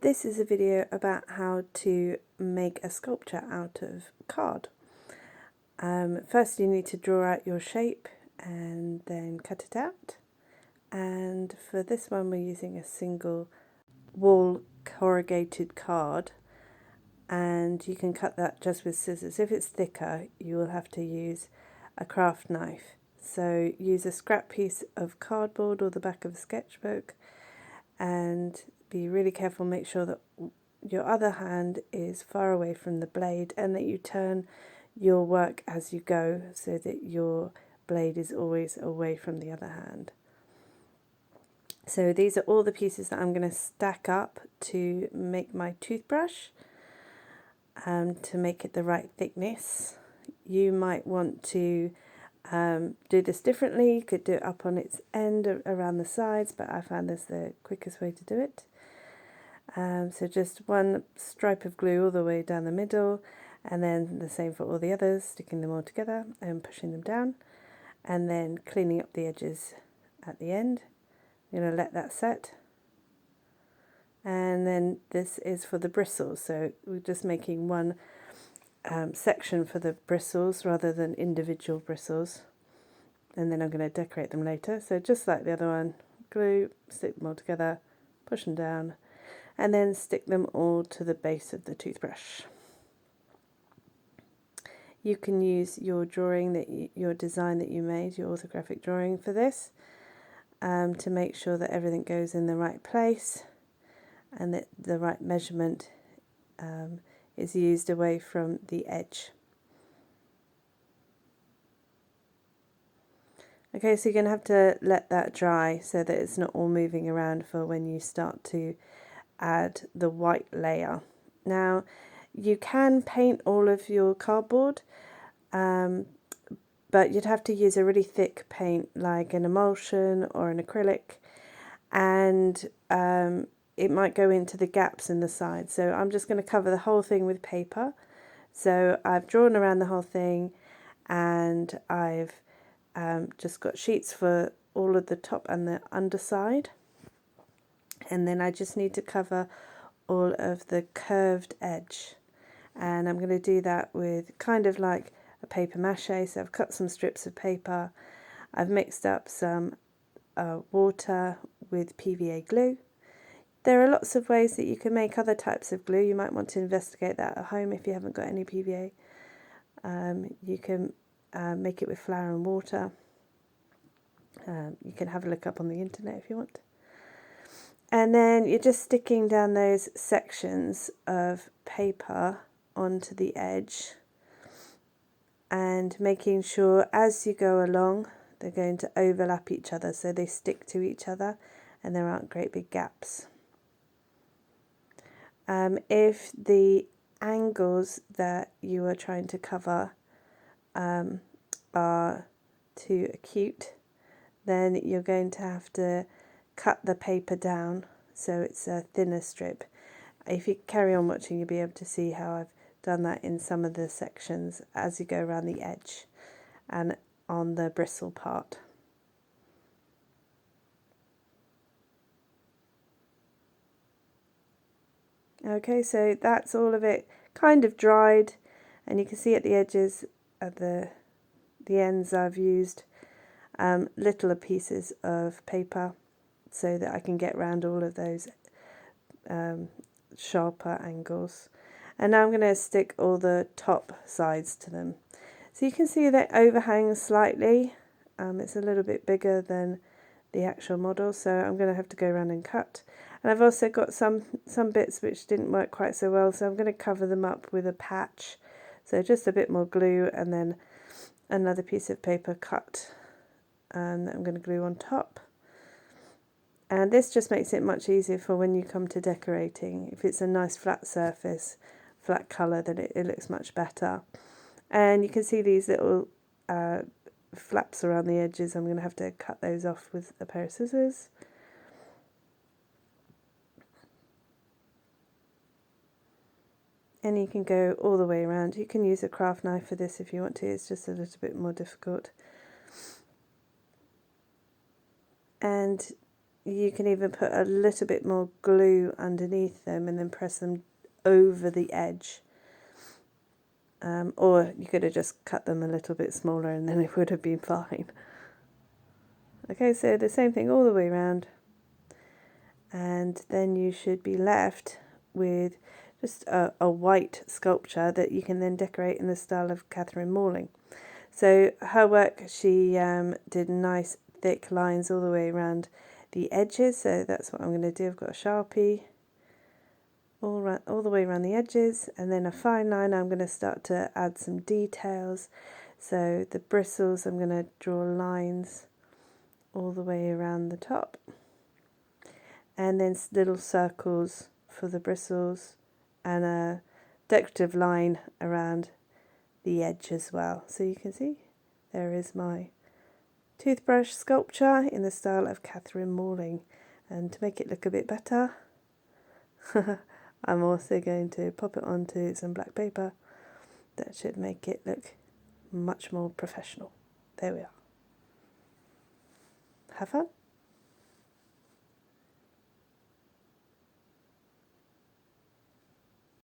This is a video about how to make a sculpture out of card. First you need to draw out your shape and then cut it out. And for this one we're using a single wall corrugated card, and you can cut that just with scissors. If it's thicker you will have to use a craft knife. So use a scrap piece of cardboard or the back of a sketchbook, and be really careful, make sure that your other hand is far away from the blade and that you turn your work as you go so that your blade is always away from the other hand. So these are all the pieces that I'm going to stack up to make my toothbrush, to make it the right thickness. You might want to do this differently. You could do it up on its end around the sides, but I found this the quickest way to do it. So just one stripe of glue all the way down the middle, and then the same for all the others, sticking them all together and pushing them down, and then cleaning up the edges at the end. I'm going to let that set. And then this is for the bristles, so we're just making one section for the bristles rather than individual bristles, and then I'm going to decorate them later. So just like the other one, glue, stick them all together, push them down, and then stick them all to the base of the toothbrush. You can use your drawing, your design that you made, your orthographic drawing for this, to make sure that everything goes in the right place and that the right measurement is used away from the edge. Okay, so you're going to have to let that dry so that it's not all moving around for when you start to add the white layer. Now you can paint all of your cardboard, but you'd have to use a really thick paint like an emulsion or an acrylic, and it might go into the gaps in the side. So I'm just going to cover the whole thing with paper. So I've drawn around the whole thing, and I've just got sheets for all of the top and the underside, and then I just need to cover all of the curved edge, and I'm going to do that with kind of like a paper mache. So I've cut some strips of paper, I've mixed up some water with PVA glue. There are lots of ways that you can make other types of glue. You might want to investigate that at home if you haven't got any PVA. You can make it with flour and water. You can have a look up on the internet if you want. And then you're just sticking down those sections of paper onto the edge and making sure as you go along they're going to overlap each other so they stick to each other and there aren't great big gaps. If the angles that you are trying to cover are too acute, then you're going to have to cut the paper down so it's a thinner strip. If you carry on watching, you'll be able to see how I've done that in some of the sections as you go around the edge and on the bristle part. Okay, so that's all of it kind of dried, and you can see at the edges, at the ends, I've used littler pieces of paper so that I can get around all of those sharper angles. And now I'm going to stick all the top sides to them. So you can see that overhangs slightly. It's a little bit bigger than the actual model, so I'm going to have to go around and cut. And I've also got some bits which didn't work quite so well, so I'm going to cover them up with a patch. So just a bit more glue and then another piece of paper cut that I'm going to glue on top. And this just makes it much easier for when you come to decorating. If it's a nice flat surface, flat colour, then it looks much better. And you can see these little flaps around the edges. I'm going to have to cut those off with a pair of scissors. And you can go all the way around. You can use a craft knife for this if you want to. It's just a little bit more difficult. And you can even put a little bit more glue underneath them and then press them over the edge. Or you could have just cut them a little bit smaller and then it would have been fine. Okay, so the same thing all the way around. And then you should be left with just a white sculpture that you can then decorate in the style of Katherine Morling. So her work, she did nice thick lines all the way around the edges, so that's what I'm going to do. I've got a Sharpie all the way around the edges, and then a fine line. I'm going to start to add some details. So the bristles, I'm going to draw lines all the way around the top, and then little circles for the bristles and a decorative line around the edge as well. So you can see there is my toothbrush sculpture in the style of Katherine Morling. And to make it look a bit better, I'm also going to pop it onto some black paper. That should make it look much more professional. There we are. Have fun.